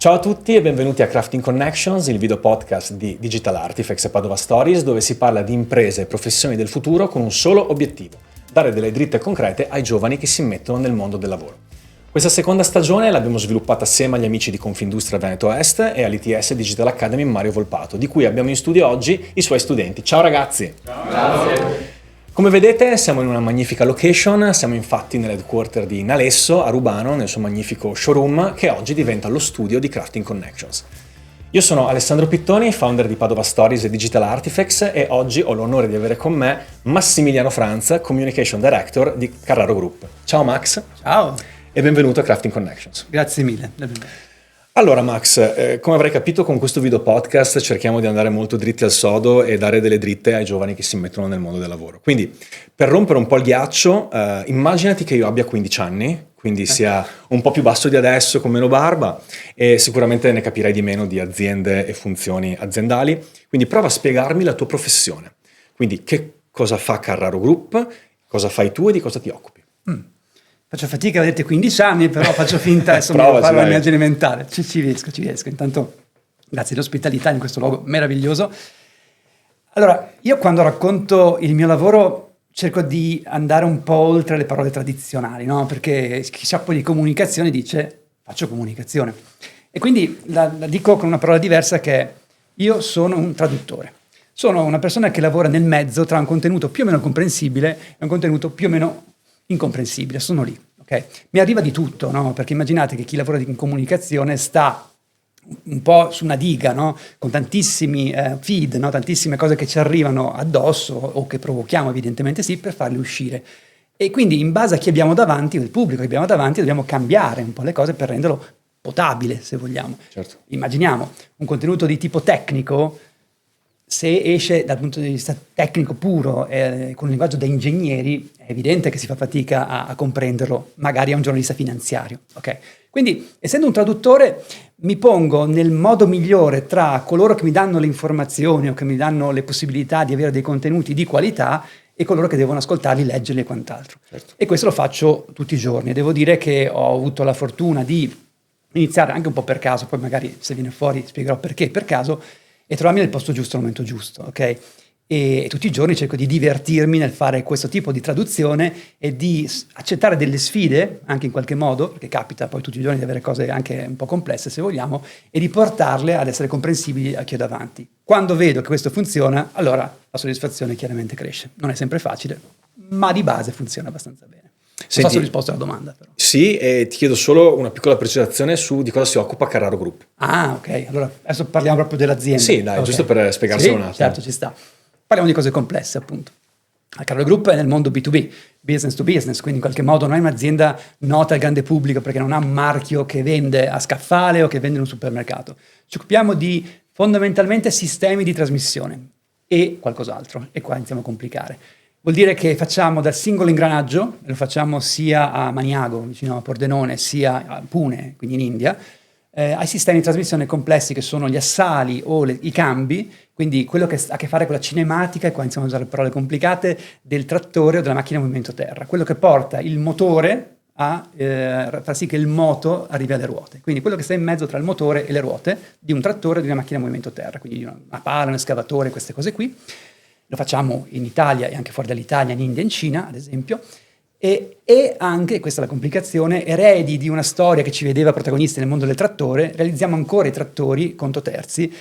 Ciao a tutti e benvenuti a Crafting Connections, il video podcast di Digital Artifacts e Padova Stories, dove si parla di imprese e professioni del futuro con un solo obiettivo: dare delle dritte concrete ai giovani che si immettono nel mondo del lavoro. Questa seconda stagione l'abbiamo sviluppata assieme agli amici di Confindustria Veneto Est e all'ITS Digital Academy Mario Volpato, di cui abbiamo in studio oggi i suoi studenti. Ciao ragazzi! Ciao. Grazie! Come vedete siamo in una magnifica location, siamo infatti nell'headquarter di Nalesso a Rubano, nel suo magnifico showroom che oggi diventa lo studio di Crafting Connections. Io sono Alessandro Pittoni, founder di Padova Stories e Digital Artifacts e oggi ho l'onore di avere con me Massimiliano Franz, Communication Director di Carraro Group. Ciao Max! Ciao! E benvenuto a Crafting Connections. Grazie mille. Allora Max, come avrai capito con questo video podcast cerchiamo di andare molto dritti al sodo e dare delle dritte ai giovani che si mettono nel mondo del lavoro. Quindi per rompere un po' il ghiaccio, immaginati che io abbia 15 anni, quindi sia un po' più basso di adesso, con meno barba e sicuramente ne capirai di meno di aziende e funzioni aziendali. Quindi prova a spiegarmi la tua professione. Quindi che cosa fa Carraro Group, cosa fai tu e di cosa ti occupi? Faccio fatica, avete 15 anni, però faccio finta adesso di fare un'immagine mentale. Ci riesco. Intanto grazie dell'ospitalità in questo luogo meraviglioso. Allora, io quando racconto il mio lavoro cerco di andare un po' oltre le parole tradizionali, no? Perché chi sa poi di comunicazione dice faccio comunicazione. E quindi la dico con una parola diversa, che è: io sono un traduttore. Sono una persona che lavora nel mezzo tra un contenuto più o meno comprensibile e un contenuto più o meno incomprensibile. Sono lì, ok? Mi arriva di tutto, no? Perché immaginate che chi lavora in comunicazione sta un po' su una diga, no? Con tantissimi feed, no? Tantissime cose che ci arrivano addosso o che provochiamo, evidentemente sì, per farli uscire. E quindi in base a chi abbiamo davanti, il pubblico che abbiamo davanti, dobbiamo cambiare un po' le cose per renderlo potabile, se vogliamo. Certo. Immaginiamo un contenuto di tipo tecnico. Se esce dal punto di vista tecnico puro, con un linguaggio da ingegneri, è evidente che si fa fatica a comprenderlo, magari a un giornalista finanziario. Okay? Quindi, essendo un traduttore, mi pongo nel modo migliore tra coloro che mi danno le informazioni o che mi danno le possibilità di avere dei contenuti di qualità e coloro che devono ascoltarli, leggerli e quant'altro. Certo. E questo lo faccio tutti i giorni. Devo dire che ho avuto la fortuna di iniziare anche un po' per caso, poi magari se viene fuori spiegherò perché per caso, e trovarmi nel posto giusto al momento giusto, ok? E tutti i giorni cerco di divertirmi nel fare questo tipo di traduzione e di accettare delle sfide, anche in qualche modo, perché capita poi tutti i giorni di avere cose anche un po' complesse se vogliamo, e di portarle ad essere comprensibili a chi ho davanti. Quando vedo che questo funziona, allora la soddisfazione chiaramente cresce. Non è sempre facile, ma di base funziona abbastanza bene. Non so se ho risposto alla domanda, però. Sì, e ti chiedo solo una piccola precisazione su di cosa si occupa Carraro Group. Ah, ok. Allora, adesso parliamo proprio dell'azienda. Sì, dai, okay. Giusto per spiegarselo sì, un attimo. Certo, ci sta. Parliamo di cose complesse, appunto. La Carraro Group è nel mondo B2B, business to business, quindi in qualche modo non è un'azienda nota al grande pubblico perché non ha un marchio che vende a scaffale o che vende in un supermercato. Ci occupiamo di fondamentalmente sistemi di trasmissione e qualcos'altro, e qua iniziamo a complicare. Vuol dire che facciamo dal singolo ingranaggio, lo facciamo sia a Maniago, vicino a Pordenone, sia a Pune, quindi in India, ai sistemi di trasmissione complessi che sono gli assali o i cambi, quindi quello che ha a che fare con la cinematica, e qua iniziamo a usare parole complicate, del trattore o della macchina a movimento terra, quello che porta il motore a far sì che il moto arrivi alle ruote, quindi quello che sta in mezzo tra il motore e le ruote di un trattore o di una macchina a movimento terra, quindi di una pala, un escavatore, queste cose qui. Lo facciamo in Italia e anche fuori dall'Italia, in India e in Cina, ad esempio, e anche, questa è la complicazione, eredi di una storia che ci vedeva protagonisti nel mondo del trattore, realizziamo ancora i trattori conto terzi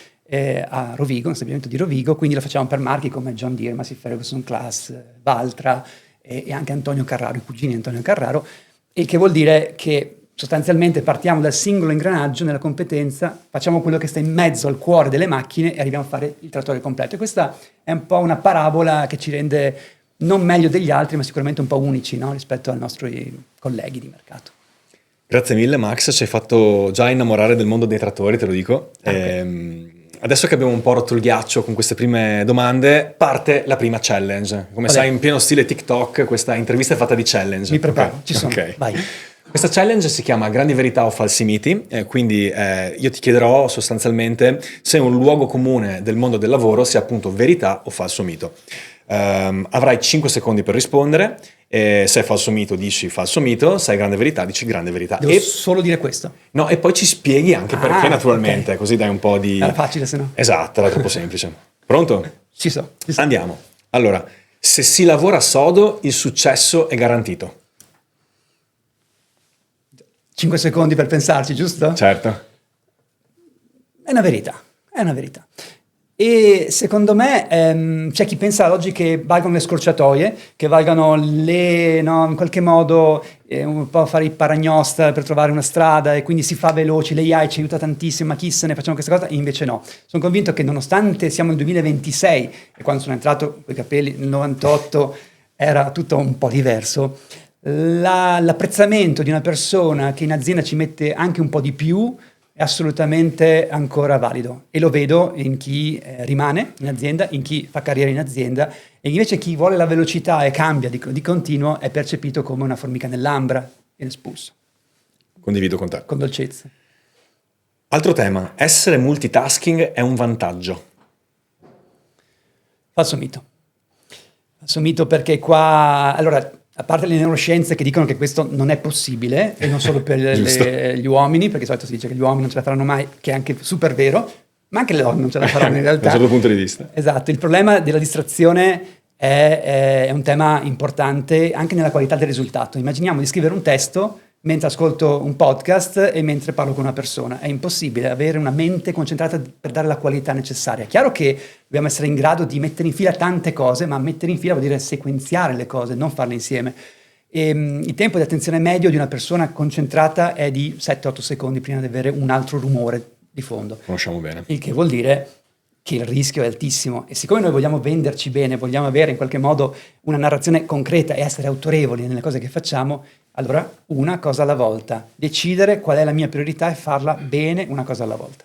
a Rovigo, nel stabilimento di Rovigo, quindi lo facciamo per marchi come John Deere, Massey Ferguson, Claas, Valtra e anche Antonio Carraro, i cugini di Antonio Carraro, il che vuol dire che sostanzialmente partiamo dal singolo ingranaggio nella competenza, facciamo quello che sta in mezzo al cuore delle macchine e arriviamo a fare il trattore completo. E questa è un po' una parabola che ci rende non meglio degli altri, ma sicuramente un po' unici, no? Rispetto ai nostri colleghi di mercato. Grazie mille Max, ci hai fatto già innamorare del mondo dei trattori, te lo dico. Okay. Adesso che abbiamo un po' rotto il ghiaccio con queste prime domande, parte la prima challenge. Come sai, in pieno stile TikTok, questa intervista è fatta di challenge. Mi preparo, okay. ci sono, okay. Vai. Questa challenge si chiama Grandi verità o falsi miti, quindi io ti chiederò sostanzialmente se un luogo comune del mondo del lavoro sia appunto verità o falso mito. avrai 5 secondi per rispondere, se è falso mito dici falso mito, se è grande verità dici grande verità. Devo solo dire questo? No, e poi ci spieghi anche perché naturalmente, okay. Così dai un po' di... Era facile se no. Esatto, era troppo semplice. Pronto? Ci so. Andiamo. Allora, se si lavora sodo, il successo è garantito. 5 secondi per pensarci, giusto? Certo. È una verità. E secondo me c'è chi pensa oggi che valgono le scorciatoie, che valgano in qualche modo un po' fare i paragnosta per trovare una strada e quindi si fa veloci, l'AI ci aiuta tantissimo, ma chi se ne facciamo questa cosa? E invece no. Sono convinto che nonostante siamo nel 2026 e quando sono entrato con i capelli nel 98 era tutto un po' diverso, l'apprezzamento di una persona che in azienda ci mette anche un po' di più è assolutamente ancora valido e lo vedo in chi rimane in azienda, in chi fa carriera in azienda e invece chi vuole la velocità e cambia di continuo è percepito come una formica nell'ambra e espulso. Condivido con te. Con dolcezza. Altro tema, essere multitasking è un vantaggio. Falso mito perché qua, allora, a parte le neuroscienze che dicono che questo non è possibile, e non solo per gli uomini, perché di solito si dice che gli uomini non ce la faranno mai, che è anche super vero, ma anche le donne non ce la faranno in realtà. Da un certo punto di vista. Esatto, il problema della distrazione è un tema importante anche nella qualità del risultato. Immaginiamo di scrivere un testo mentre ascolto un podcast e mentre parlo con una persona. È impossibile avere una mente concentrata per dare la qualità necessaria. È chiaro che dobbiamo essere in grado di mettere in fila tante cose, ma mettere in fila vuol dire sequenziare le cose, non farle insieme. Il tempo di attenzione medio di una persona concentrata è di 7-8 secondi prima di avere un altro rumore di fondo. Conosciamo bene. Il che vuol dire che il rischio è altissimo e siccome noi vogliamo venderci bene, vogliamo avere in qualche modo una narrazione concreta e essere autorevoli nelle cose che facciamo, allora una cosa alla volta, decidere qual è la mia priorità e farla bene una cosa alla volta.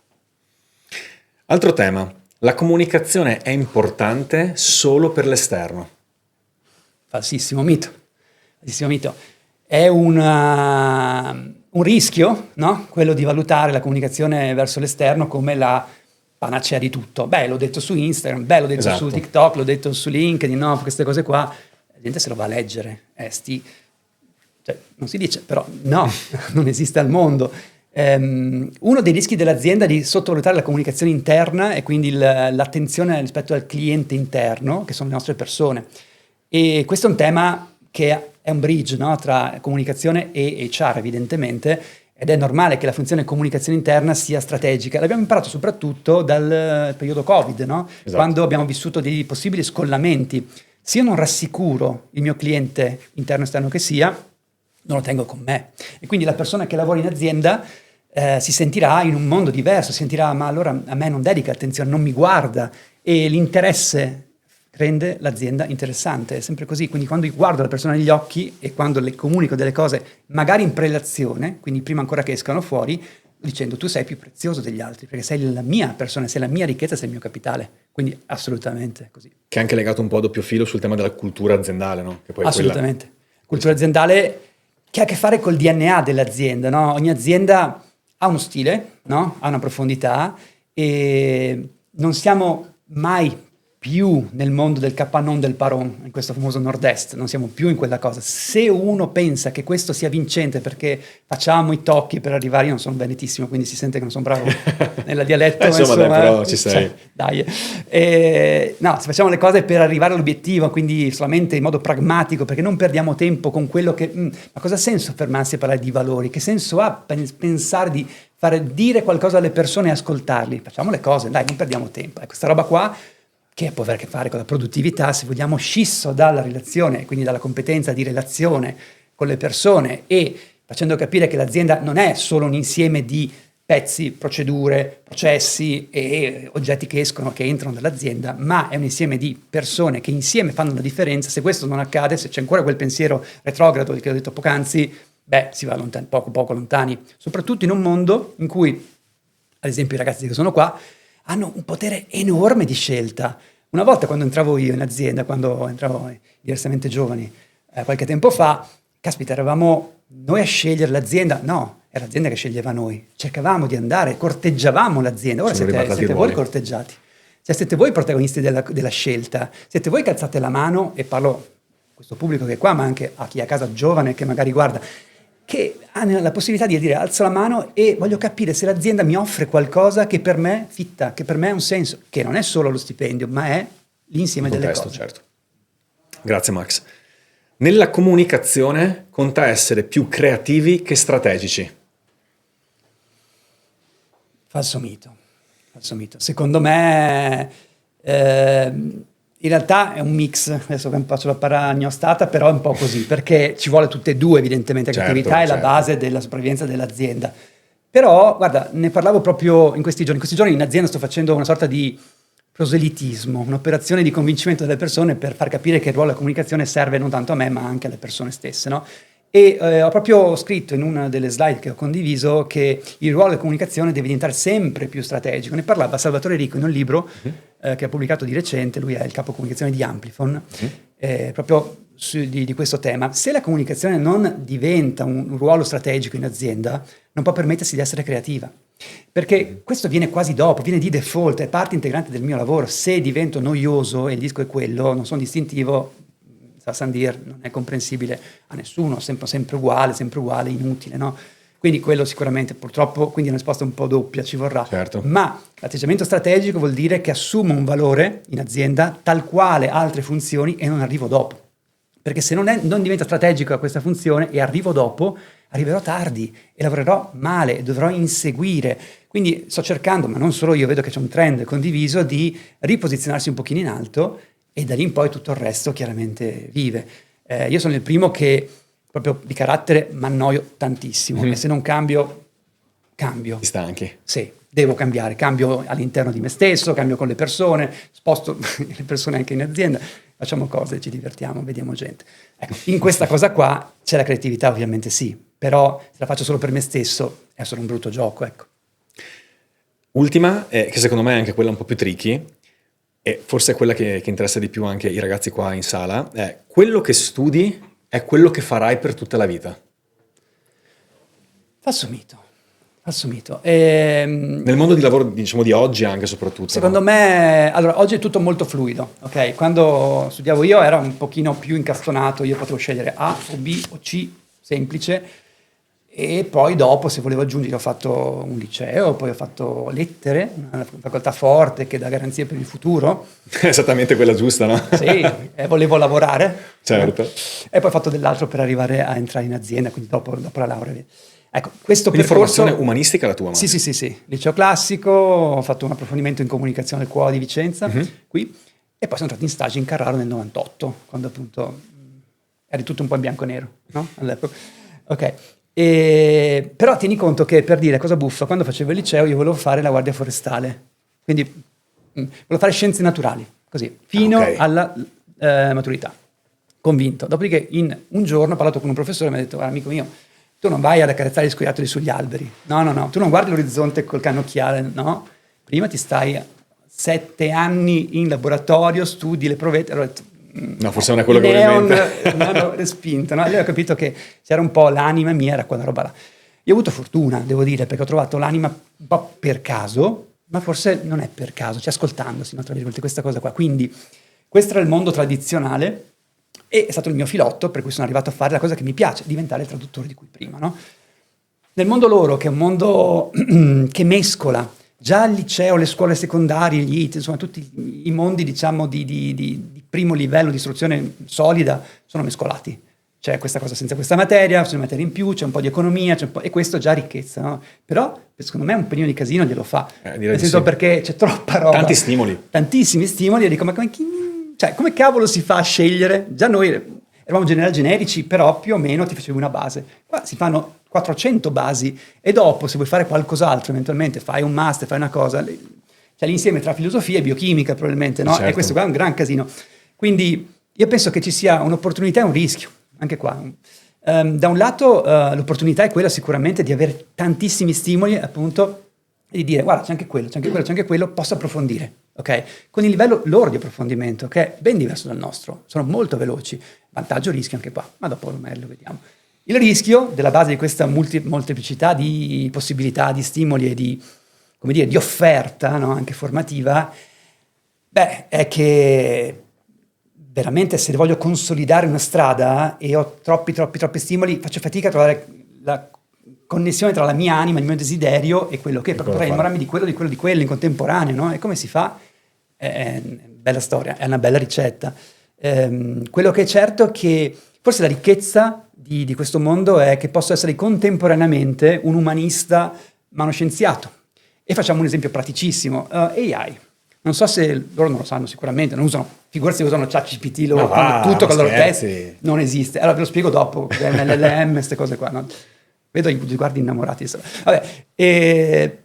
Altro tema, la comunicazione è importante solo per l'esterno. Falsissimo mito. È un rischio, no? Quello di valutare la comunicazione verso l'esterno come la panacea di tutto. Beh, l'ho detto su Instagram, beh, l'ho detto su TikTok, l'ho detto su LinkedIn, no, queste cose qua, la gente se lo va a leggere. Cioè, non si dice, però no, non esiste al mondo. Uno dei rischi dell'azienda è di sottovalutare la comunicazione interna e quindi l'attenzione rispetto al cliente interno, che sono le nostre persone. E questo è un tema che è un bridge, no, tra comunicazione e HR, evidentemente, ed è normale che la funzione comunicazione interna sia strategica. L'abbiamo imparato soprattutto dal periodo Covid, no? Esatto. Quando abbiamo vissuto dei possibili scollamenti. Se io non rassicuro il mio cliente interno o esterno che sia, non lo tengo con me. E quindi la persona che lavora in azienda si sentirà in un mondo diverso, si sentirà ma allora a me non dedica attenzione, non mi guarda e l'interesse rende l'azienda interessante, è sempre così. Quindi quando io guardo la persona negli occhi e quando le comunico delle cose, magari in prelazione, quindi prima ancora che escano fuori, dicendo tu sei più prezioso degli altri, perché sei la mia persona, sei la mia ricchezza, sei il mio capitale. Quindi assolutamente così. Che è anche legato un po' a doppio filo sul tema della cultura aziendale, no? Che poi assolutamente. Cultura aziendale che ha a che fare col DNA dell'azienda, no? Ogni azienda ha uno stile, no? Ha una profondità e non siamo mai più nel mondo del capannone del Paron, in questo famoso nord-est, non siamo più in quella cosa. Se uno pensa che questo sia vincente perché facciamo i tocchi per arrivare, io non sono venetissimo, quindi si sente che non sono bravo nella dialetto, insomma, dai, però ci sei. Cioè, dai. No, se facciamo le cose per arrivare all'obiettivo, quindi solamente in modo pragmatico, perché non perdiamo tempo con quello che... ma cosa ha senso fermarsi a parlare di valori? Che senso ha pensare di fare dire qualcosa alle persone e ascoltarli? Facciamo le cose, dai, non perdiamo tempo. Questa roba qua che può avere a che fare con la produttività, se vogliamo, scisso dalla relazione, quindi dalla competenza di relazione con le persone e facendo capire che l'azienda non è solo un insieme di pezzi, procedure, processi e oggetti che escono, che entrano dall'azienda, ma è un insieme di persone che insieme fanno la differenza. Se questo non accade, se c'è ancora quel pensiero retrogrado che ho detto poc'anzi, si va poco lontani, soprattutto in un mondo in cui, ad esempio, i ragazzi che sono qua hanno un potere enorme di scelta. Una volta quando entravo io in azienda, quando entravo diversamente giovani, qualche tempo fa, caspita, eravamo noi a scegliere l'azienda? No, è l'azienda che sceglieva noi. Cercavamo di andare, corteggiavamo l'azienda. Ora siete voi corteggiati. Cioè siete voi i protagonisti della scelta, siete voi che alzate la mano, e parlo a questo pubblico che è qua, ma anche a chi è a casa giovane che magari guarda, che ha la possibilità di dire alzo la mano e voglio capire se l'azienda mi offre qualcosa che per me fitta, che per me ha un senso, che non è solo lo stipendio, ma è l'insieme delle cose. Certo. Grazie Max. Nella comunicazione conta essere più creativi che strategici. Falso mito. Secondo me in realtà è un mix, adesso faccio la paragnostata, però è un po' così, perché ci vuole tutte e due evidentemente, la creatività è la base della sopravvivenza dell'azienda. Però, guarda, ne parlavo proprio in questi giorni in azienda sto facendo una sorta di proselitismo, un'operazione di convincimento delle persone per far capire che il ruolo della comunicazione serve non tanto a me, ma anche alle persone stesse, no? E ho proprio scritto in una delle slide che ho condiviso che il ruolo della comunicazione deve diventare sempre più strategico. Ne parlava Salvatore Rico in un libro che ha pubblicato di recente, lui è il capo comunicazione di Amplifon, proprio di questo tema. Se la comunicazione non diventa un ruolo strategico in azienda, non può permettersi di essere creativa. Perché questo viene quasi dopo, viene di default, è parte integrante del mio lavoro. Se divento noioso e il disco è quello, non sono distintivo, Sandir non è comprensibile a nessuno, sempre uguale, inutile, no? Quindi quello sicuramente, purtroppo, quindi è una risposta un po' doppia, ci vorrà. Certo. Ma l'atteggiamento strategico vuol dire che assumo un valore in azienda tal quale altre funzioni e non arrivo dopo. Perché se non diventa strategica questa funzione e arrivo dopo, arriverò tardi e lavorerò male e dovrò inseguire. Quindi sto cercando, ma non solo io, vedo che c'è un trend condiviso di riposizionarsi un pochino in alto e da lì in poi tutto il resto chiaramente vive. Io sono il primo che proprio di carattere mi annoio tantissimo e se non cambio. Ti stanchi? Sì, devo cambiare, cambio all'interno di me stesso, cambio con le persone, sposto le persone anche in azienda, facciamo cose, ci divertiamo, vediamo gente. Ecco, in questa cosa qua c'è la creatività ovviamente sì, però se la faccio solo per me stesso è solo un brutto gioco, ecco. Ultima, che secondo me è anche quella un po' più tricky, e forse è quella che interessa di più anche i ragazzi qua in sala, è quello che studi è quello che farai per tutta la vita. Falso mito. Nel mondo di lavoro, diciamo, di oggi anche soprattutto. Secondo me, allora, oggi è tutto molto fluido, ok? Quando studiavo io era un pochino più incastonato, io potevo scegliere A o B o C, semplice, e poi dopo, se volevo aggiungere, ho fatto un liceo, poi ho fatto lettere, una facoltà forte che dà garanzie per il futuro. Esattamente quella giusta, no? Sì, volevo lavorare. Certo. E poi ho fatto dell'altro per arrivare a entrare in azienda, quindi dopo la laurea. Ecco, questo quindi percorso... formazione umanistica la tua? Sì. Liceo classico, ho fatto un approfondimento in comunicazione al QO di Vicenza, qui, e poi sono entrato in stage in Carraro nel 98, quando appunto eri tutto un po' in bianco e nero, no? All'epoca. Ok. Però tieni conto che, per dire cosa buffa, quando facevo il liceo io volevo fare la guardia forestale, quindi volevo fare scienze naturali, così, fino alla maturità, convinto. Dopodiché in un giorno ho parlato con un professore e mi ha detto: amico mio, tu non vai ad accarezzare gli scoiattoli sugli alberi, no, tu non guardi l'orizzonte col cannocchiale, no, prima ti stai 7 anni in laboratorio, studi le provette. Allora, no, forse non è quello che volevo mi hanno respinto, no? Allora ho capito che c'era un po' l'anima mia, era quella roba là. Io ho avuto fortuna, devo dire, perché ho trovato l'anima un po' per caso, ma forse non è per caso, cioè ascoltandosi, no, tra virgolette, questa cosa qua. Quindi questo era il mondo tradizionale e è stato il mio filotto, per cui sono arrivato a fare la cosa che mi piace, diventare il traduttore di cui prima, no? Nel mondo loro, che è un mondo che mescola già il liceo, le scuole secondarie, gli IT, insomma tutti i mondi, diciamo, di primo livello di istruzione solida sono mescolati. C'è questa cosa senza questa materia, c'è una materia in più, c'è un po' di economia, c'è un po', e questo già ricchezza, no? Però secondo me un pelino di casino glielo fa, nel senso, perché c'è troppa roba. Tanti stimoli. Tantissimi stimoli, e dico, ma come cavolo si fa a scegliere? Già noi eravamo generici, però più o meno ti facevi una base. Qua si fanno 400 basi e dopo, se vuoi fare qualcos'altro, eventualmente fai un master, fai una cosa, c'è l'insieme tra filosofia e biochimica probabilmente, no? Certo. E questo qua è un gran casino. Quindi io penso che ci sia un'opportunità e un rischio, anche qua. Da un lato l'opportunità è quella sicuramente di avere tantissimi stimoli, appunto, e di dire, guarda, c'è anche quello, posso approfondire, ok? Con il livello loro di approfondimento, che è ben diverso dal nostro, sono molto veloci, vantaggio, rischio anche qua, ma dopo magari lo vediamo. Il rischio della base di questa molteplicità di possibilità, di stimoli e di offerta, no, anche formativa, Beh, è che veramente se voglio consolidare una strada e ho troppi stimoli, faccio fatica a trovare la connessione tra la mia anima, il mio desiderio e quello che, perché potrei innamorarmi di quello in contemporanea, no? E come si fa? È bella storia, è una bella ricetta. Quello che è certo è che forse la ricchezza di questo mondo è che posso essere contemporaneamente un umanista ma uno scienziato. E facciamo un esempio praticissimo, AI. Non so se loro non lo sanno sicuramente, non usano, figurati se usano ChatGPT, loro fanno tutto con i loro test, non esiste. Allora ve lo spiego dopo, LLM, queste cose qua. No? Vedo gli sguardi innamorati. Vabbè,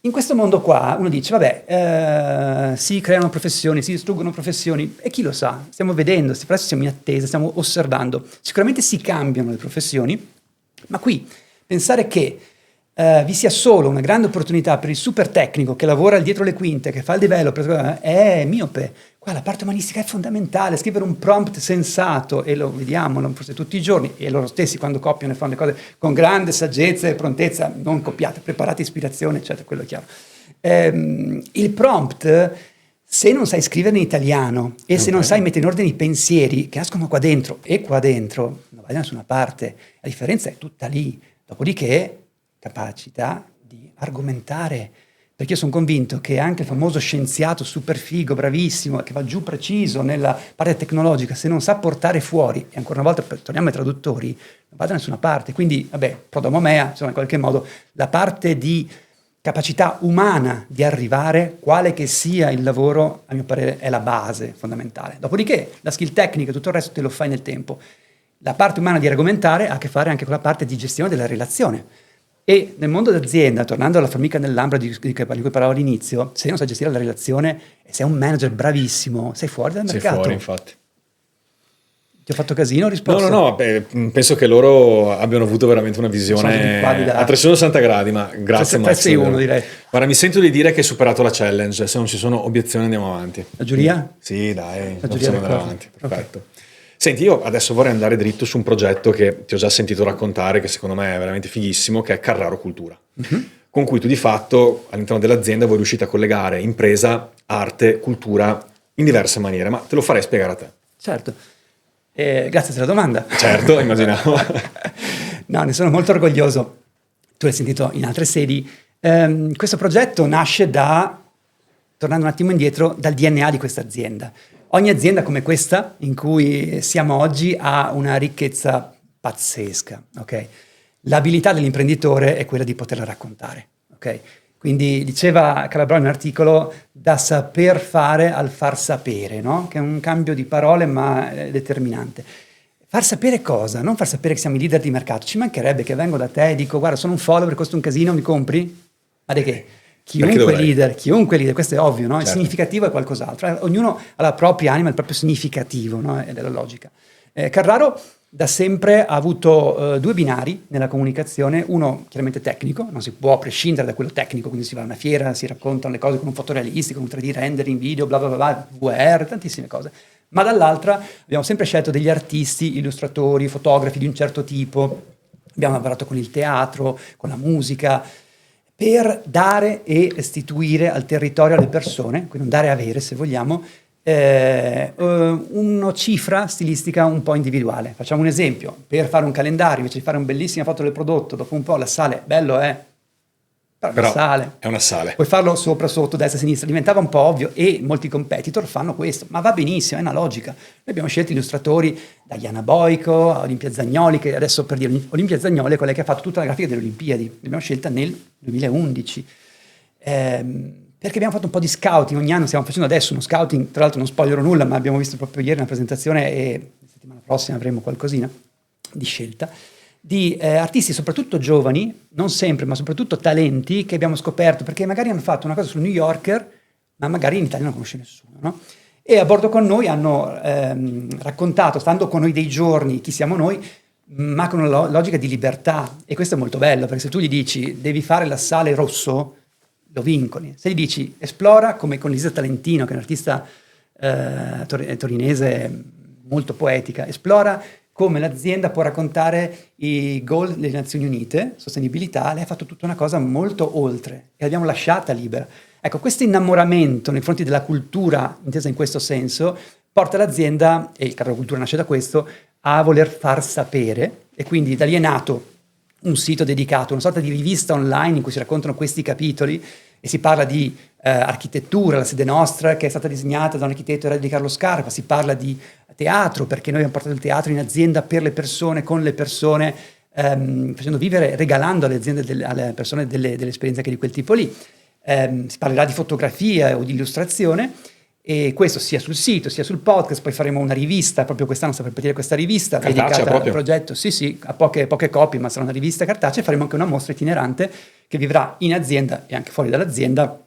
in questo mondo qua uno dice, vabbè, si creano professioni, si distruggono professioni, e chi lo sa? Stiamo vedendo, adesso siamo in attesa, stiamo osservando. Sicuramente si cambiano le professioni, ma qui pensare che vi sia solo una grande opportunità per il super tecnico che lavora dietro le quinte, che fa il developer, è miope. Qua la parte umanistica è fondamentale, scrivere un prompt sensato, e lo vediamo forse tutti i giorni, e loro stessi quando copiano e fanno le cose con grande saggezza e prontezza, non copiate, preparate ispirazione, eccetera, quello è chiaro. Il prompt, se non sai scrivere in italiano e se non sai mettere in ordine i pensieri che nascono qua dentro e qua dentro, non vai da nessuna parte. La differenza è tutta lì. Dopodiché capacità di argomentare, perché io sono convinto che anche il famoso scienziato super figo, bravissimo, che va giù preciso nella parte tecnologica, se non sa portare fuori, e ancora una volta torniamo ai traduttori, non va da nessuna parte. Quindi, vabbè, prodomo mea, insomma, in qualche modo, la parte di capacità umana di arrivare, quale che sia il lavoro, a mio parere, è la base fondamentale. Dopodiché, la skill tecnica e tutto il resto te lo fai nel tempo. La parte umana di argomentare ha a che fare anche con la parte di gestione della relazione. E nel mondo d'azienda, tornando alla formica nell'ambra di cui parlavo all'inizio, se non sai gestire la relazione e sei un manager bravissimo, sei fuori dal mercato. Sei fuori, infatti. Ti ho fatto casino o risposta? No, penso che loro abbiano avuto veramente una visione a 360 gradi, ma grazie Max. 3-6-1 direi. Guarda, mi sento di dire che hai superato la challenge, se non ci sono obiezioni andiamo avanti. La giuria? Sì, dai, possiamo andare avanti, perfetto. Okay. Senti, io adesso vorrei andare dritto su un progetto che ti ho già sentito raccontare, che secondo me è veramente fighissimo, che è Carraro Cultura, con cui tu di fatto all'interno dell'azienda voi riuscite a collegare impresa, arte, cultura in diverse maniere, ma te lo farei spiegare a te. Certo, grazie per la domanda. Certo, immaginavo. No, ne sono molto orgoglioso, tu l'hai sentito in altre sedi. Questo progetto nasce tornando un attimo indietro, dal DNA di questa azienda. Ogni azienda come questa, in cui siamo oggi, ha una ricchezza pazzesca, ok? L'abilità dell'imprenditore è quella di poterla raccontare, ok? Quindi diceva Calabrò in un articolo, da saper fare al far sapere, no? Che è un cambio di parole ma è determinante. Far sapere cosa? Non far sapere che siamo i leader di mercato. Ci mancherebbe che vengo da te e dico, guarda, sono un follower, costa un casino, mi compri? Ma di che? Chiunque leader, questo è ovvio, no? Il significativo è qualcos'altro. Ognuno ha la propria anima, il proprio significativo, no? Ed è la logica. Carraro da sempre ha avuto due binari nella comunicazione, uno chiaramente tecnico, non si può prescindere da quello tecnico, quindi si va a una fiera, si raccontano le cose con un fotorealistico, un 3D rendering, video, bla bla bla, VR, tantissime cose. Ma dall'altra abbiamo sempre scelto degli artisti, illustratori, fotografi di un certo tipo, abbiamo lavorato con il teatro, con la musica, per dare e restituire al territorio, alle persone, quindi non dare e avere se vogliamo, una cifra stilistica un po' individuale. Facciamo un esempio: per fare un calendario, invece di fare una bellissima foto del prodotto, dopo un po' la sale, bello però è una sale. Puoi farlo sopra, sotto, destra, sinistra, diventava un po' ovvio e molti competitor fanno questo, ma va benissimo, è una logica. Noi abbiamo scelto illustratori da Jana Boico a Olimpia Zagnoli, che adesso, per dire, Olimpia Zagnoli è quella che ha fatto tutta la grafica delle Olimpiadi, l'abbiamo scelta nel 2011. Perché abbiamo fatto un po' di scouting, ogni anno stiamo facendo adesso uno scouting, tra l'altro non spoilerò nulla, ma abbiamo visto proprio ieri una presentazione e la settimana prossima avremo qualcosina di scelta, di artisti soprattutto giovani, non sempre, ma soprattutto talenti che abbiamo scoperto, perché magari hanno fatto una cosa sul New Yorker, ma magari in Italia non conosce nessuno, no? E a bordo con noi hanno raccontato, stando con noi dei giorni, chi siamo noi, ma con una logica di libertà. E questo è molto bello, perché se tu gli dici devi fare la Sale Rosso, lo vincoli. Se gli dici esplora, come con Lisa Talentino, che è un'artista torinese molto poetica, esplora come l'azienda può raccontare i goal delle Nazioni Unite, sostenibilità, lei ha fatto tutta una cosa molto oltre e l'abbiamo lasciata libera. Ecco, questo innamoramento nei confronti della cultura, intesa in questo senso, porta l'azienda, e il Carrello Cultura nasce da questo, a voler far sapere, e quindi da lì è nato un sito dedicato, una sorta di rivista online in cui si raccontano questi capitoli e si parla di architettura, la sede nostra che è stata disegnata da un architetto di Carlo Scarpa, si parla di teatro perché noi abbiamo portato il teatro in azienda per le persone, con le persone, facendo vivere, regalando alle aziende, alle persone delle esperienze anche di quel tipo lì. Si parlerà di fotografia o di illustrazione, e questo sia sul sito sia sul podcast. Poi faremo una rivista, proprio quest'anno sta per partire questa rivista cartacea dedicata proprio al progetto, sì, a poche copie, ma sarà una rivista cartacea. Faremo anche una mostra itinerante che vivrà in azienda e anche fuori dall'azienda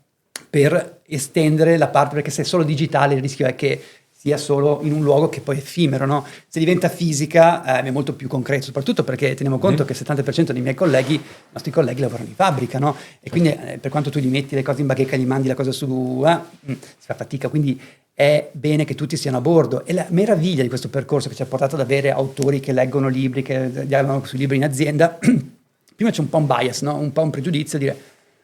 per estendere la parte, perché se è solo digitale il rischio è che sia solo in un luogo che poi è effimero, no? Se diventa fisica è molto più concreto, soprattutto perché teniamo conto che il 70% dei nostri colleghi lavorano in fabbrica, no? E quindi per quanto tu gli metti le cose in bacheca, gli mandi la cosa su, si fa fatica, quindi è bene che tutti siano a bordo. E la meraviglia di questo percorso che ci ha portato ad avere autori che leggono libri, che dialogano sui libri in azienda, prima c'è un po' un bias, no? Un po' un pregiudizio, dire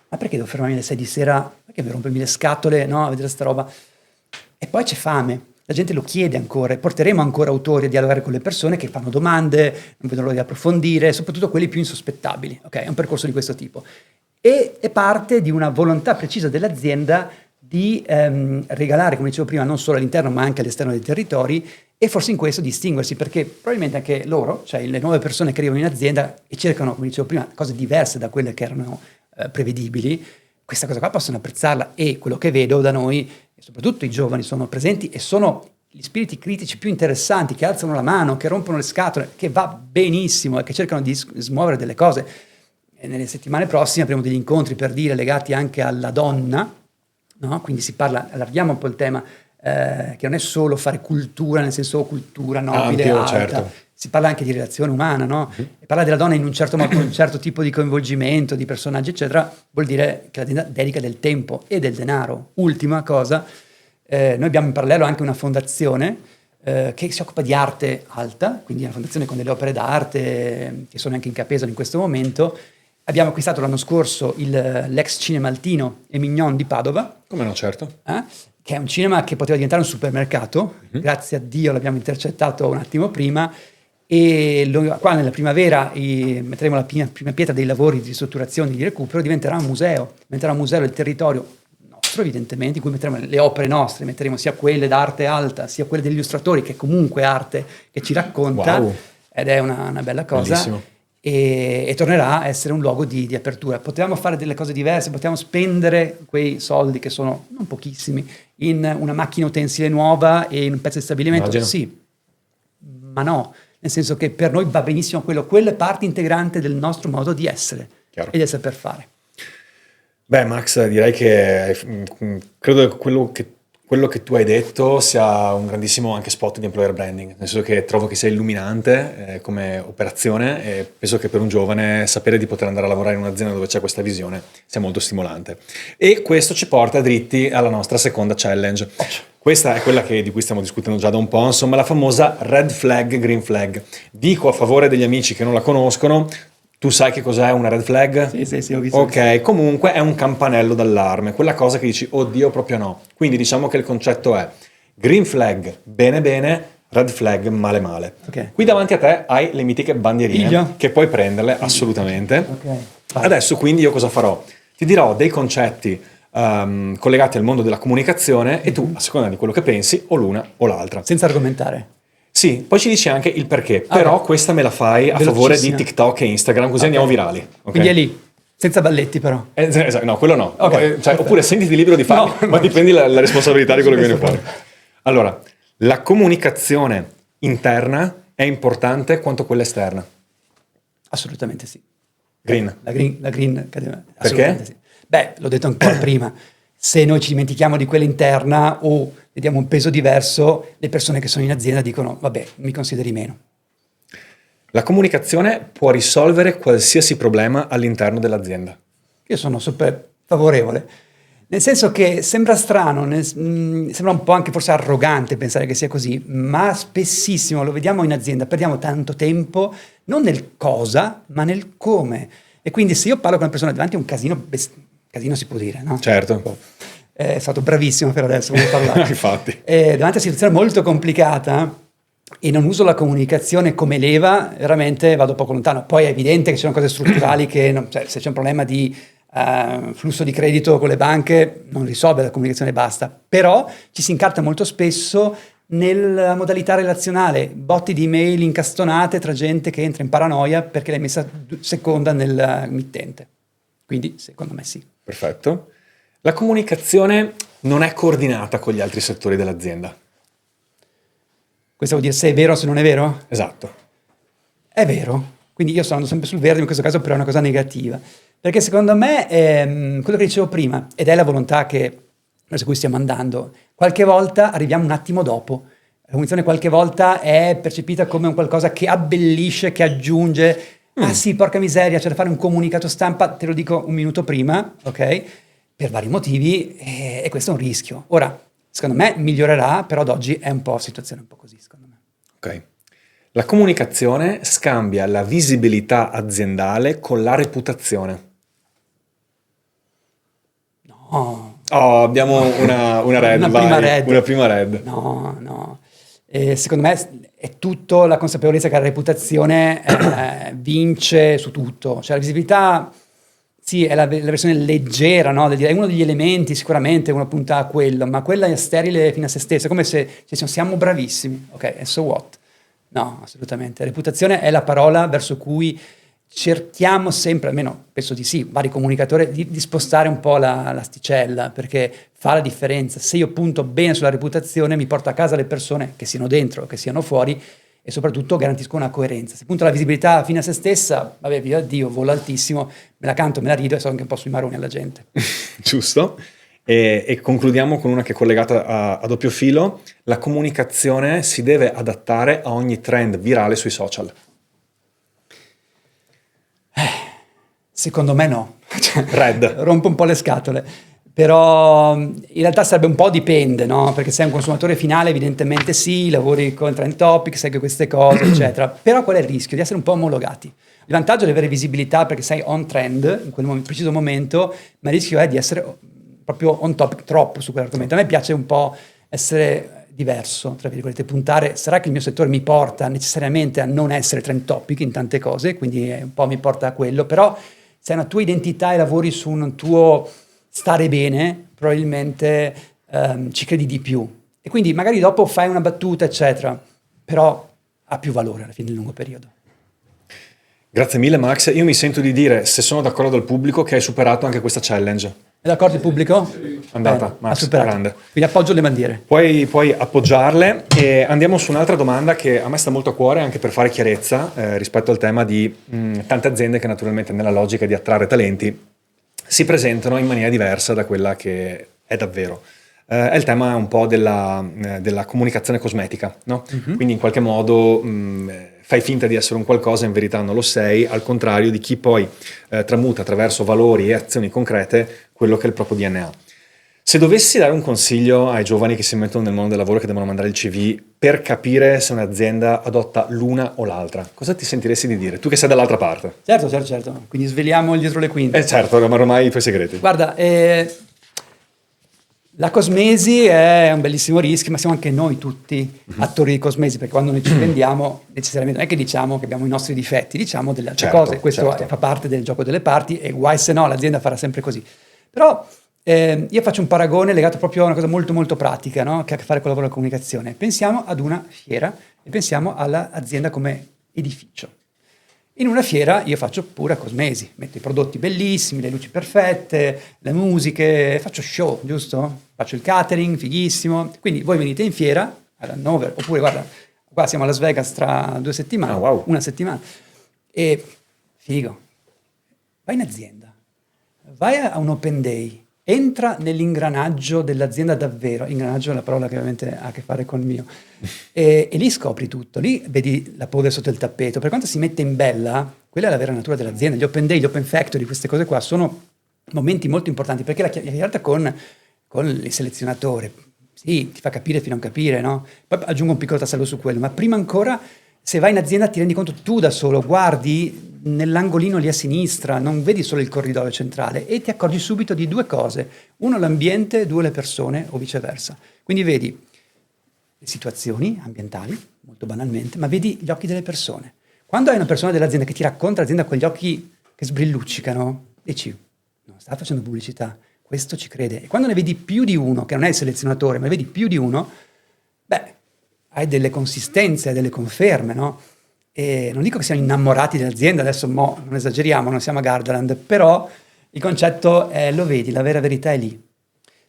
ma perché devo fermarmi alle 6 di sera? Perché mi rompermi le scatole, no? A vedere sta roba. E poi c'è fame. La gente lo chiede ancora, e porteremo ancora autori a dialogare con le persone che fanno domande, non vedono l'ora di approfondire, soprattutto quelli più insospettabili. Okay? È un percorso di questo tipo. E è parte di una volontà precisa dell'azienda di regalare, come dicevo prima, non solo all'interno ma anche all'esterno dei territori, e forse in questo distinguersi, perché probabilmente anche loro, cioè le nuove persone che arrivano in azienda e cercano, come dicevo prima, cose diverse da quelle che erano prevedibili, questa cosa qua possono apprezzarla. E quello che vedo da noi, e soprattutto i giovani sono presenti e sono gli spiriti critici più interessanti, che alzano la mano, che rompono le scatole, che va benissimo e che cercano di smuovere delle cose. E nelle settimane prossime avremo degli incontri, per dire, legati anche alla donna, no? Quindi si parla, allarghiamo un po' il tema, che non è solo fare cultura nel senso cultura nobile, ampio, alta, certo. Si parla anche di relazione umana, no? E parlare della donna in un certo modo, con un certo tipo di coinvolgimento, di personaggi, eccetera, vuol dire che l'azienda dedica del tempo e del denaro. Ultima cosa, noi abbiamo in parallelo anche una fondazione che si occupa di arte alta, quindi una fondazione con delle opere d'arte che sono anche in Capesano in questo momento. Abbiamo acquistato l'anno scorso l'ex Cinema Altino e Mignon di Padova. Come no, certo. Che è un cinema che poteva diventare un supermercato. Grazie a Dio l'abbiamo intercettato un attimo prima, e qua nella primavera metteremo la prima pietra dei lavori di ristrutturazione, di recupero. Diventerà un museo del territorio nostro, evidentemente, in cui metteremo le opere nostre, metteremo sia quelle d'arte alta sia quelle degli illustratori, che comunque è arte che ci racconta. Wow. Ed è una bella cosa. Bellissimo. E tornerà a essere un luogo di apertura. Potevamo fare delle cose diverse, potevamo spendere quei soldi, che sono non pochissimi, in una macchina utensile nuova e in un pezzo di stabilimento. Immagino. Sì, ma no, nel senso che per noi va benissimo quella è parte integrante del nostro modo di essere. Chiaro. E di saper fare. Beh, Max, direi che credo che quello che tu hai detto sia un grandissimo anche spot di employer branding, nel senso che trovo che sia illuminante come operazione, e penso che per un giovane sapere di poter andare a lavorare in un'azienda dove c'è questa visione sia molto stimolante. E questo ci porta dritti alla nostra seconda challenge. Questa è quella di cui stiamo discutendo già da un po', insomma, la famosa red flag, green flag. Dico a favore degli amici che non la conoscono, tu sai che cos'è una red flag? Sì, ho visto. Ok, comunque è un campanello d'allarme, quella cosa che dici, oddio, proprio no. Quindi diciamo che il concetto è green flag, bene bene, red flag, male male. Okay. Qui davanti a te hai le mitiche bandierine, che puoi prenderle assolutamente. Okay. Adesso quindi io cosa farò? Ti dirò dei concetti collegati al mondo della comunicazione, e tu, a seconda di quello che pensi, o l'una o l'altra. Senza argomentare. Sì, poi ci dici anche il perché, però questa me la fai a favore di TikTok e Instagram, così andiamo virali. Okay? Quindi è lì, senza balletti però. No, quello no. Okay. Oppure sentiti libero di farlo, ma dipendi la responsabilità di quello che viene fuori. Allora, la comunicazione interna è importante quanto quella esterna. Assolutamente sì. Green. La green Perché? Sì. Beh, l'ho detto ancora prima, se noi ci dimentichiamo di quella interna o le diamo un peso diverso, le persone che sono in azienda dicono vabbè, mi consideri meno. La comunicazione può risolvere qualsiasi problema all'interno dell'azienda. Io sono super favorevole, nel senso che sembra strano, sembra un po' anche forse arrogante pensare che sia così, ma spessissimo lo vediamo in azienda, perdiamo tanto tempo non nel cosa, ma nel come. E quindi se io parlo con una persona davanti a un casino casino si può dire, no? Certo. È stato bravissimo per adesso come parlare. Infatti. Davanti a una situazione molto complicata e non uso la comunicazione come leva, veramente vado poco lontano. Poi è evidente che ci sono cose strutturali che, cioè, se c'è un problema di flusso di credito con le banche, non risolve la comunicazione e basta. Però ci si incarta molto spesso nella modalità relazionale, botti di email incastonate tra gente che entra in paranoia perché l'hai messa seconda nel mittente. Quindi, secondo me sì. Perfetto. La comunicazione non è coordinata con gli altri settori dell'azienda. Questo vuol dire se è vero o se non è vero? Esatto. È vero. Quindi io sto andando sempre sul verde, in questo caso però è una cosa negativa. Perché secondo me, quello che dicevo prima, ed è la volontà verso cui stiamo andando, qualche volta arriviamo un attimo dopo. La comunicazione qualche volta è percepita come un qualcosa che abbellisce, che aggiunge. Ah sì, porca miseria, c'è da fare un comunicato stampa, te lo dico un minuto prima, ok? Per vari motivi, e questo è un rischio. Ora, secondo me migliorerà, però ad oggi è un po' situazione un po' così, secondo me. Ok. La comunicazione scambia la visibilità aziendale con la reputazione. No. Oh, abbiamo una red, Una vai, prima red. una prima red. No. Secondo me è tutto la consapevolezza che la reputazione vince su tutto. Cioè la visibilità, sì, è la versione leggera, no? È uno degli elementi, sicuramente uno punta a quello, ma quella è sterile fino a se stessa, è come se siamo bravissimi, ok, and so what? No, assolutamente. Reputazione è la parola verso cui cerchiamo sempre, almeno penso di sì, vari comunicatori, di spostare un po' l'asticella, perché fa la differenza. Se io punto bene sulla reputazione, mi porto a casa le persone, che siano dentro, che siano fuori, e soprattutto garantisco una coerenza. Se punto la visibilità fine a se stessa, vabbè, via Dio, volo altissimo, me la canto, me la rido e so anche un po' sui maroni alla gente. Giusto. E concludiamo con una che è collegata a doppio filo. La comunicazione si deve adattare a ogni trend virale sui social. Secondo me no. Red. Rompo un po' le scatole. Però in realtà sarebbe un po' dipende, no? Perché sei un consumatore finale, evidentemente sì, lavori con trend topic, segui queste cose, eccetera. Però qual è il rischio? Di essere un po' omologati. Il vantaggio è di avere visibilità perché sei on trend in quel preciso momento, ma il rischio è di essere proprio on topic troppo su quell'argomento. A me piace un po' essere diverso, tra virgolette, puntare. Sarà che il mio settore mi porta necessariamente a non essere trend topic in tante cose, quindi un po' mi porta a quello, però se hai una tua identità e lavori su un tuo stare bene, probabilmente ci credi di più. E quindi magari dopo fai una battuta, eccetera, però ha più valore alla fine del lungo periodo. Grazie mille Max, io mi sento di dire, se sono d'accordo dal pubblico, che hai superato anche questa challenge. È d'accordo il pubblico? Andata, Max, ha superato. grande. Quindi appoggio le bandiere. Puoi appoggiarle e andiamo su un'altra domanda che a me sta molto a cuore anche per fare chiarezza rispetto al tema di tante aziende che naturalmente nella logica di attrarre talenti si presentano in maniera diversa da quella che è davvero. È il tema un po' della comunicazione cosmetica, no? Mm-hmm. Quindi in qualche modo fai finta di essere un qualcosa, in verità non lo sei, al contrario di chi poi tramuta attraverso valori e azioni concrete quello che è il proprio DNA. Se dovessi dare un consiglio ai giovani che si mettono nel mondo del lavoro, che devono mandare il CV, per capire se un'azienda adotta l'una o l'altra, cosa ti sentiresti di dire? Tu che sei dall'altra parte. Certo. Quindi sveliamo dietro le quinte. Certo, ma ormai i tuoi segreti. Guarda, la cosmesi è un bellissimo rischio, ma siamo anche noi tutti attori di cosmesi, perché quando noi ci vendiamo, necessariamente non è che diciamo che abbiamo i nostri difetti, diciamo delle altre cose. Questo fa parte del gioco delle parti e guai se no l'azienda farà sempre così. Però io faccio un paragone legato proprio a una cosa molto molto pratica, no? Che ha a che fare con il lavoro della comunicazione. Pensiamo ad una fiera e pensiamo all'azienda come edificio. In una fiera io faccio pura cosmesi, metto i prodotti bellissimi, le luci perfette, le musiche, faccio show, giusto? Faccio il catering, fighissimo. Quindi voi venite in fiera ad Hannover, oppure guarda, qua siamo a Las Vegas tra 2 settimane, una settimana, e figo, vai in azienda, vai a un open day, entra nell'ingranaggio dell'azienda davvero, ingranaggio è la parola che ovviamente ha a che fare con il mio, e lì scopri tutto, lì vedi la polvere sotto il tappeto, per quanto si mette in bella, quella è la vera natura dell'azienda, gli open day, gli open factory, queste cose qua sono momenti molto importanti, perché la chiacchierata con il selezionatore, sì, ti fa capire fino a non capire, no? Poi aggiungo un piccolo tassello su quello, ma prima ancora, se vai in azienda ti rendi conto tu da solo, guardi nell'angolino lì a sinistra, non vedi solo il corridoio centrale e ti accorgi subito di due cose, uno l'ambiente, due le persone o viceversa. Quindi vedi le situazioni ambientali, molto banalmente, ma vedi gli occhi delle persone. Quando hai una persona dell'azienda che ti racconta l'azienda con gli occhi che sbrilluccicano, dici, non sta facendo pubblicità, questo ci crede. E quando ne vedi più di uno, che non è il selezionatore, ma ne vedi più di uno, beh, hai delle consistenze, delle conferme, no? E non dico che siamo innamorati dell'azienda, adesso non esageriamo, non siamo a Gardaland, però il concetto è, lo vedi, la vera verità è lì.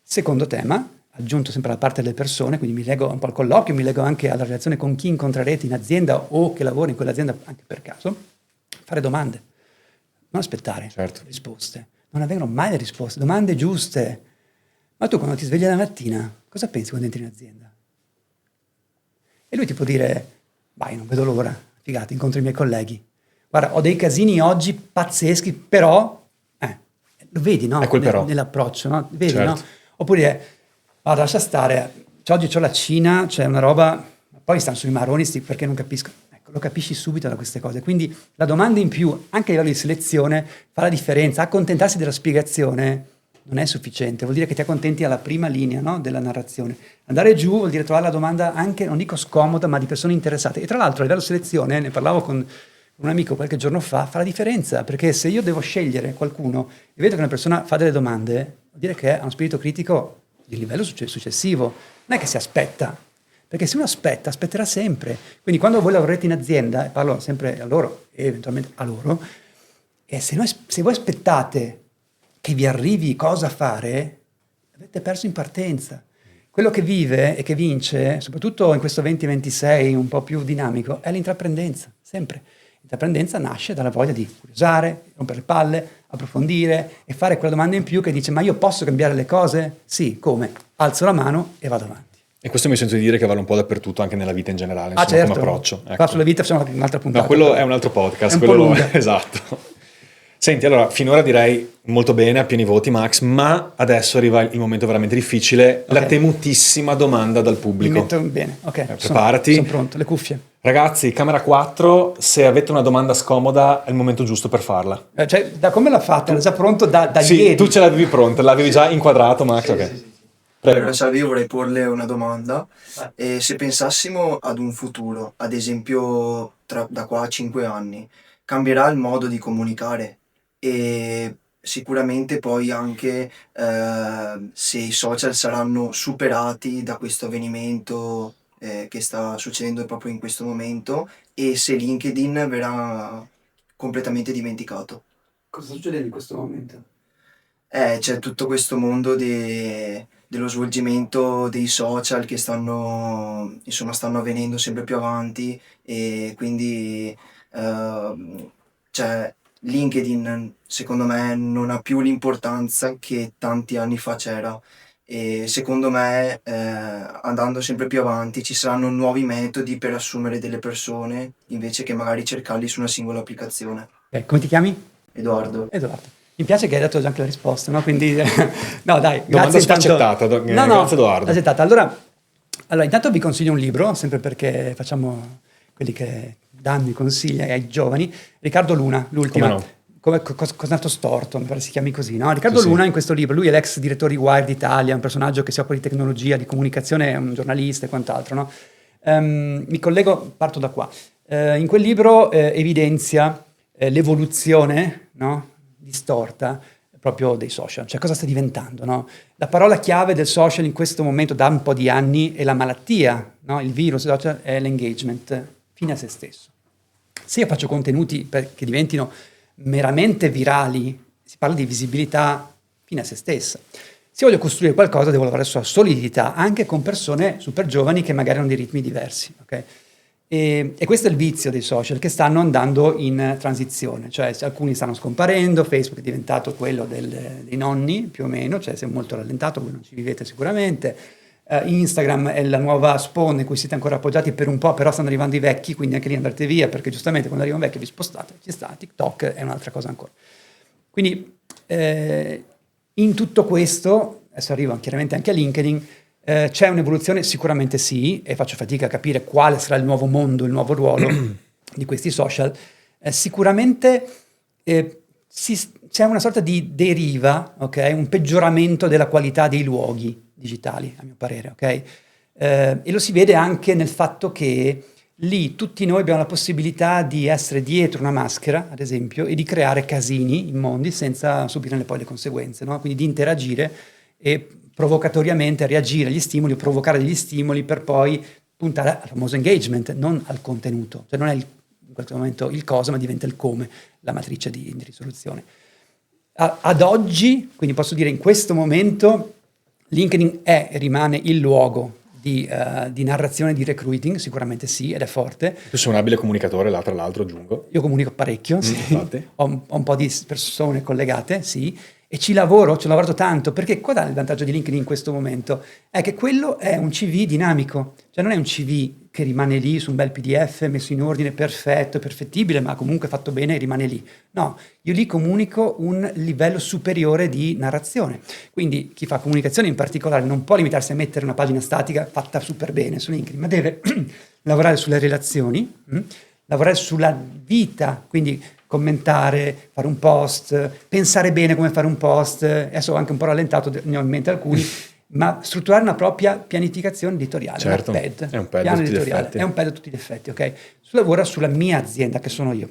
Secondo tema, aggiunto sempre alla parte delle persone, quindi mi leggo un po' al colloquio, mi leggo anche alla relazione con chi incontrerete in azienda o che lavora in quell'azienda anche per caso, fare domande, non aspettare risposte. Non avvengono mai le risposte, domande giuste. Ma tu quando ti svegli la mattina, cosa pensi quando entri in azienda? E lui ti può dire, vai, non vedo l'ora, figata, incontro i miei colleghi. Guarda, ho dei casini oggi pazzeschi, però, lo vedi, no? Nell'approccio, no? Vedi, certo. No? Oppure dire, guarda, lascia stare, oggi c'ho la Cina, c'è una roba, poi stanno sui marroni, perché non capisco. Ecco, lo capisci subito da queste cose. Quindi la domanda in più, anche a livello di selezione, fa la differenza. Accontentarsi della spiegazione non è sufficiente, vuol dire che ti accontenti alla prima linea, no, della narrazione. Andare giù vuol dire trovare la domanda anche, non dico scomoda, ma di persone interessate. E tra l'altro a livello selezione, ne parlavo con un amico qualche giorno fa, fa la differenza, perché se io devo scegliere qualcuno e vedo che una persona fa delle domande, vuol dire che ha uno spirito critico di livello successivo. Non è che si aspetta, perché se uno aspetterà sempre. Quindi quando voi lavorate in azienda, e parlo sempre a loro e eventualmente a loro, e se voi aspettate che vi arrivi cosa fare, avete perso in partenza. Quello che vive e che vince, soprattutto in questo 2026 un po' più dinamico, è l'intraprendenza, sempre. L'intraprendenza nasce dalla voglia di curiosare, rompere le palle, approfondire e fare quella domanda in più che dice, ma io posso cambiare le cose? Sì, come? Alzo la mano e vado avanti. E questo mi sento di dire che vale un po' dappertutto, anche nella vita in generale, insomma, certo. Come approccio. Ecco. Qua sulla vita facciamo un'altra puntata. No, quello è un altro podcast. È un po' lunga. Esatto. Senti, allora, finora direi molto bene, a pieni voti, Max, ma adesso arriva il momento veramente difficile, la temutissima domanda dal pubblico. Mi metto bene, ok. Preparati. Sono pronto, le cuffie. Ragazzi, camera 4, se avete una domanda scomoda è il momento giusto per farla. Cioè, da come l'ha fatta? Era già pronto da sì, ieri? Tu ce l'avevi pronta, l'avevi già inquadrato, Max, ok. Sì. Allora, salve, io vorrei porle una domanda. Se pensassimo ad un futuro, ad esempio da qua a 5 anni, cambierà il modo di comunicare? E sicuramente poi anche se i social saranno superati da questo avvenimento che sta succedendo proprio in questo momento, e se LinkedIn verrà completamente dimenticato. Cosa sta succedendo in questo momento? C'è tutto questo mondo dello svolgimento dei social che stanno avvenendo sempre più avanti, e quindi LinkedIn secondo me non ha più l'importanza che tanti anni fa c'era, e secondo me andando sempre più avanti ci saranno nuovi metodi per assumere delle persone invece che magari cercarli su una singola applicazione. Come ti chiami? Edoardo. Mi piace che hai dato già anche la risposta, no? Quindi no, dai, domanda grazie spaccettata, grazie Edoardo. Accettata. Allora, intanto vi consiglio un libro, sempre perché facciamo quelli che danno i consigli ai giovani. Riccardo Luna, l'ultima. Come no? Cos'altro storto, mi pare si chiami così, no? Riccardo Luna in questo libro, lui è l'ex direttore di Wired Italia, un personaggio che si occupa di tecnologia, di comunicazione, è un giornalista e quant'altro, no? Mi collego, parto da qua. In quel libro evidenzia l'evoluzione, no? Distorta proprio dei social, cioè cosa sta diventando, no? La parola chiave del social in questo momento da un po' di anni è la malattia, no? Il virus social è l'engagement, fine a se stesso. Se io faccio contenuti che diventino meramente virali, si parla di visibilità fine a se stessa. Se voglio costruire qualcosa devo lavorare sulla solidità, anche con persone super giovani che magari hanno dei ritmi diversi, ok? E questo è il vizio dei social, che stanno andando in transizione, cioè alcuni stanno scomparendo, Facebook è diventato quello dei nonni più o meno, cioè si è molto rallentato, voi non ci vivete sicuramente, Instagram è la nuova spawn in cui siete ancora appoggiati per un po', però stanno arrivando i vecchi, quindi anche lì andate via, perché giustamente quando arriva un vecchio vi spostate, ci sta, TikTok è un'altra cosa ancora. Quindi in tutto questo, adesso arrivo chiaramente anche a LinkedIn, c'è un'evoluzione? Sicuramente sì, e faccio fatica a capire quale sarà il nuovo mondo, il nuovo ruolo di questi social. Sicuramente c'è una sorta di deriva, ok? Un peggioramento della qualità dei luoghi digitali, a mio parere, ok? E lo si vede anche nel fatto che lì tutti noi abbiamo la possibilità di essere dietro una maschera, ad esempio, e di creare casini immondi senza subirne poi le conseguenze, no? Quindi di interagire e provocatoriamente reagire agli stimoli o provocare degli stimoli per poi puntare al famoso engagement, non al contenuto. Cioè non è in questo momento il cosa, ma diventa il come, la matrice di risoluzione. Ad oggi, quindi posso dire in questo momento, LinkedIn è e rimane il luogo di narrazione, di recruiting, sicuramente sì, ed è forte. Tu sei un abile comunicatore, là tra l'altro, aggiungo. Io comunico parecchio, sì. Infatti. Ho un po' di persone collegate, sì, e ci ho lavorato tanto, perché qual è il vantaggio di LinkedIn in questo momento? È che quello è un CV dinamico, cioè non è un CV che rimane lì su un bel PDF messo in ordine perfetto, perfettibile, ma comunque fatto bene e rimane lì. No, io lì comunico un livello superiore di narrazione. Quindi chi fa comunicazione in particolare non può limitarsi a mettere una pagina statica fatta super bene su LinkedIn, ma deve lavorare sulle relazioni, lavorare sulla vita, quindi commentare, fare un post, pensare bene come fare un post, adesso ho anche un po' rallentato, ne ho in mente alcuni, ma strutturare una propria pianificazione editoriale, certo, una PED, è un PED piano a tutti gli editoriale, effetti. è un PED a tutti gli effetti, ok? Lavora sulla mia azienda, che sono io.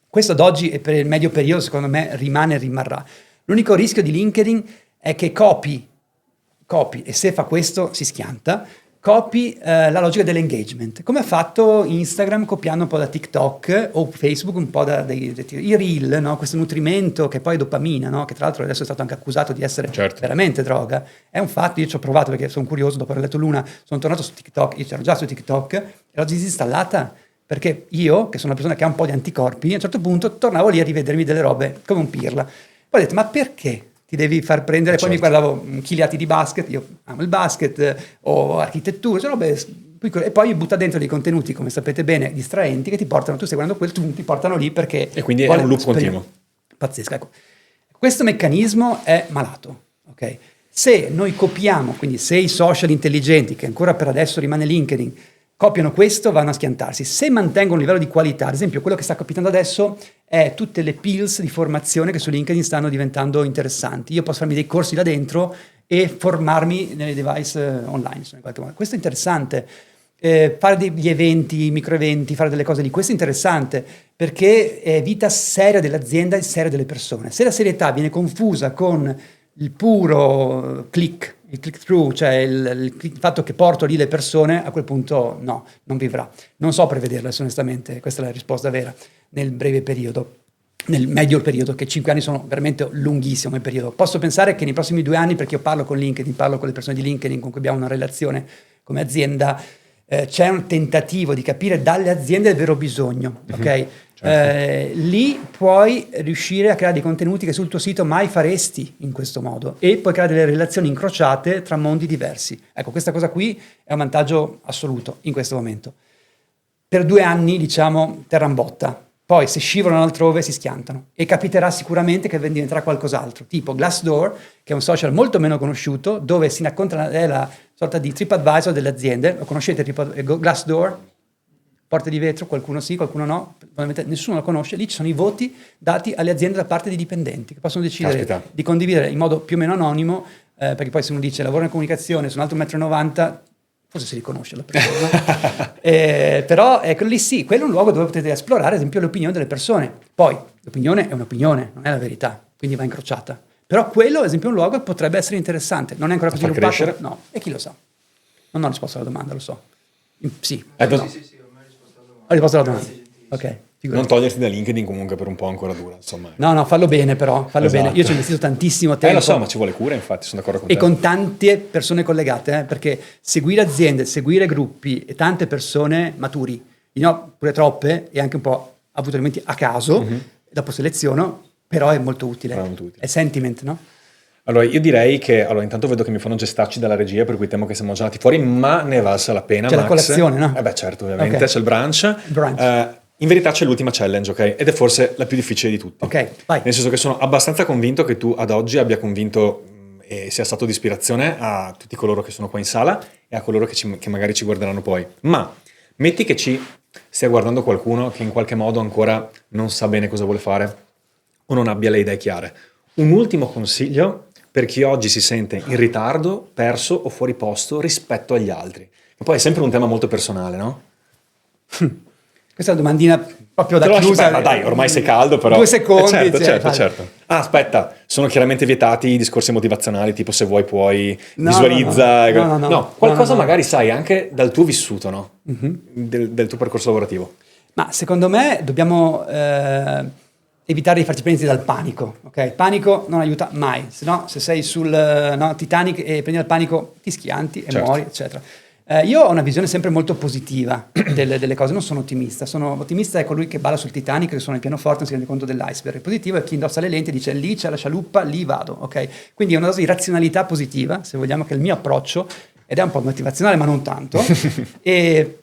Questo ad oggi e per il medio periodo, secondo me, rimane e rimarrà. L'unico rischio di LinkedIn è che copi, e se fa questo si schianta, copi la logica dell'engagement, come ha fatto Instagram copiando un po' da TikTok o Facebook un po' i reel, no? Questo nutrimento che poi è dopamina, no? Che tra l'altro adesso è stato anche accusato di essere veramente droga. È un fatto, io ci ho provato perché sono curioso, dopo aver letto Luna, sono tornato su TikTok, io c'ero già su TikTok e l'ho disinstallata perché io, che sono una persona che ha un po' di anticorpi, a un certo punto tornavo lì a rivedermi delle robe come un pirla. Poi ho detto, ma perché ti devi far prendere? Poi mi guardavo chiliati di basket, io amo il basket, o architettura, cioè robe, e poi butta dentro dei contenuti, come sapete bene, distraenti, che ti portano, tu stai guardando quel, ti portano lì perché... E quindi è un loop continuo. Pazzesco, ecco. Questo meccanismo è malato, ok? Se noi copiamo, quindi se i social intelligenti, che ancora per adesso rimane LinkedIn, copiano questo, vanno a schiantarsi. Se mantengono un livello di qualità, ad esempio quello che sta capitando adesso è tutte le pills di formazione che su LinkedIn stanno diventando interessanti. Io posso farmi dei corsi là dentro e formarmi nei device online, in qualche modo. Questo è interessante. Fare degli eventi, micro eventi, fare delle cose lì, questo è interessante perché è vita seria dell'azienda e seria delle persone. Se la serietà viene confusa con il puro click, il click through, cioè il fatto che porto lì le persone, a quel punto no, non vivrà. Non so prevederlo, onestamente, questa è la risposta vera, nel breve periodo, nel medio periodo, che 5 anni sono veramente lunghissimo il periodo. Posso pensare che nei prossimi 2 anni, perché io parlo con LinkedIn, parlo con le persone di LinkedIn con cui abbiamo una relazione come azienda, c'è un tentativo di capire dalle aziende il vero bisogno, ok? Certo. Lì puoi riuscire a creare dei contenuti che sul tuo sito mai faresti in questo modo e puoi creare delle relazioni incrociate tra mondi diversi. Ecco, questa cosa qui è un vantaggio assoluto in questo momento. Per 2 anni, diciamo, terra in botta. Poi se scivolano altrove si schiantano e capiterà sicuramente che diventerà qualcos'altro, tipo Glassdoor, che è un social molto meno conosciuto, dove si racconta, è la sorta di TripAdvisor delle aziende. Lo conoscete, Glassdoor? Porte di vetro, qualcuno sì, qualcuno no, nessuno lo conosce. Lì ci sono i voti dati alle aziende da parte di dipendenti che possono decidere di condividere in modo più o meno anonimo, perché poi se uno dice lavoro in comunicazione, sono alto 1,90 m, forse si riconosce la persona, però quello lì sì, quello è un luogo dove potete esplorare ad esempio le opinioni delle persone. Poi l'opinione è un'opinione, non è la verità, quindi va incrociata. Però quello ad esempio è un luogo che potrebbe essere interessante, non è ancora così sviluppato? No, e chi lo sa? Non ho risposto alla domanda, lo so. Sì. Sì, ho risposto alla domanda. Ok. Figurati. Non toglierti da LinkedIn comunque per un po' ancora dura, insomma. No, fallo bene però, fallo bene. Io ci ho investito tantissimo tempo. Lo so, ma ci vuole cura, infatti, sono d'accordo con te. E con tante persone collegate, perché seguire aziende, seguire gruppi e tante persone maturi, no, pure troppe, e anche un po' avuto elementi a caso, dopo seleziono, però è molto utile. È sentiment, no? Allora, io direi che, intanto vedo che mi fanno gestacci dalla regia, per cui temo che siamo già andati fuori, ma ne è valsa la pena, C'è Max. la colazione, no? Beh, certo, ovviamente, c'è il brunch. In verità c'è l'ultima challenge, ok? Ed è forse la più difficile di tutte. Ok, vai. Nel senso che sono abbastanza convinto che tu ad oggi abbia convinto e sia stato di ispirazione a tutti coloro che sono qua in sala e a coloro che magari ci guarderanno poi. Ma metti che ci stia guardando qualcuno che in qualche modo ancora non sa bene cosa vuole fare o non abbia le idee chiare. Un ultimo consiglio per chi oggi si sente in ritardo, perso o fuori posto rispetto agli altri. E poi è sempre un tema molto personale, no? Questa è una domandina proprio da chiusa. Ma dai, ormai sei caldo, però. 2 secondi. Certo. Ah, aspetta, sono chiaramente vietati i discorsi motivazionali, tipo se vuoi puoi, No, visualizza. no. Qualcosa No. magari sai anche dal tuo vissuto, no? Del tuo percorso lavorativo. Ma secondo me dobbiamo evitare di farci prendere dal panico, ok? Il panico non aiuta mai, se no se sei sul Titanic e prendi il panico ti schianti e Certo. muori, eccetera. Io ho una visione sempre molto positiva delle cose, non sono ottimista. Sono ottimista è colui che balla sul Titanic, che sono in piano forte, non si rende conto dell'iceberg. Il positivo è chi indossa le lenti e dice lì c'è la scialuppa, lì vado, ok? Quindi è una dose di razionalità positiva, se vogliamo, che è il mio approccio, ed è un po' motivazionale ma non tanto, e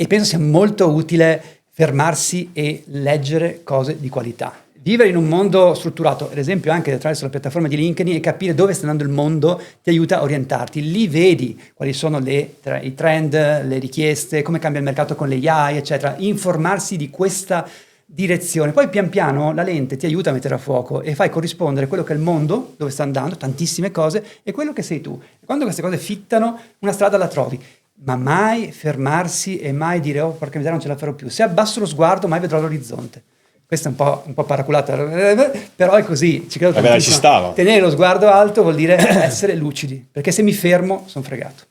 penso sia molto utile fermarsi e leggere cose di qualità. Vivere in un mondo strutturato, ad esempio anche attraverso la piattaforma di LinkedIn, e capire dove sta andando il mondo ti aiuta a orientarti. Lì vedi quali sono i trend, le richieste, come cambia il mercato con le AI, eccetera. Informarsi di questa direzione. Poi pian piano la lente ti aiuta a mettere a fuoco e fai corrispondere quello che è il mondo, dove sta andando, tantissime cose, e quello che sei tu. E quando queste cose fittano, una strada la trovi. Ma mai fermarsi e mai dire oh porca miseria non ce la farò più. Se abbasso lo sguardo mai vedrò l'orizzonte. Questa è un po' paraculata, però è così, ci credo tantissimo. Ci stava. Tenere lo sguardo alto vuol dire essere lucidi, perché se mi fermo sono fregato.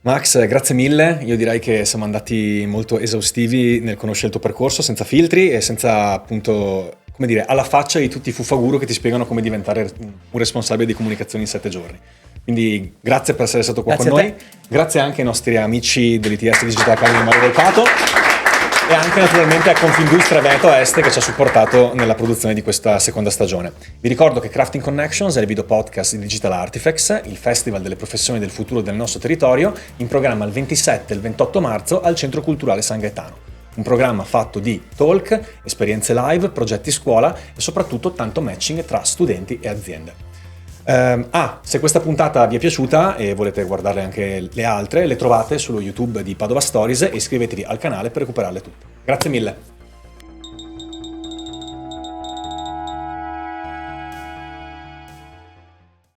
Max, grazie mille. Io direi che siamo andati molto esaustivi nel conoscere il tuo percorso, senza filtri e senza, appunto, come dire, alla faccia di tutti i fuffaguru che ti spiegano come diventare un responsabile di comunicazione in 7 giorni. Quindi grazie per essere stato qua Grazie con a noi. te. Grazie anche ai nostri amici dell'ITS Digital Academy Mario del Pato e anche naturalmente a Confindustria Veneto Est che ci ha supportato nella produzione di questa seconda stagione. Vi ricordo che Crafting Connections è il video podcast di Digital Artifacts, il festival delle professioni del futuro del nostro territorio, in programma il 27 e il 28 marzo al Centro Culturale San Gaetano. Un programma fatto di talk, esperienze live, progetti scuola e soprattutto tanto matching tra studenti e aziende. Se questa puntata vi è piaciuta e volete guardarle anche le altre, le trovate sullo YouTube di Padova Stories e iscrivetevi al canale per recuperarle tutte. Grazie mille!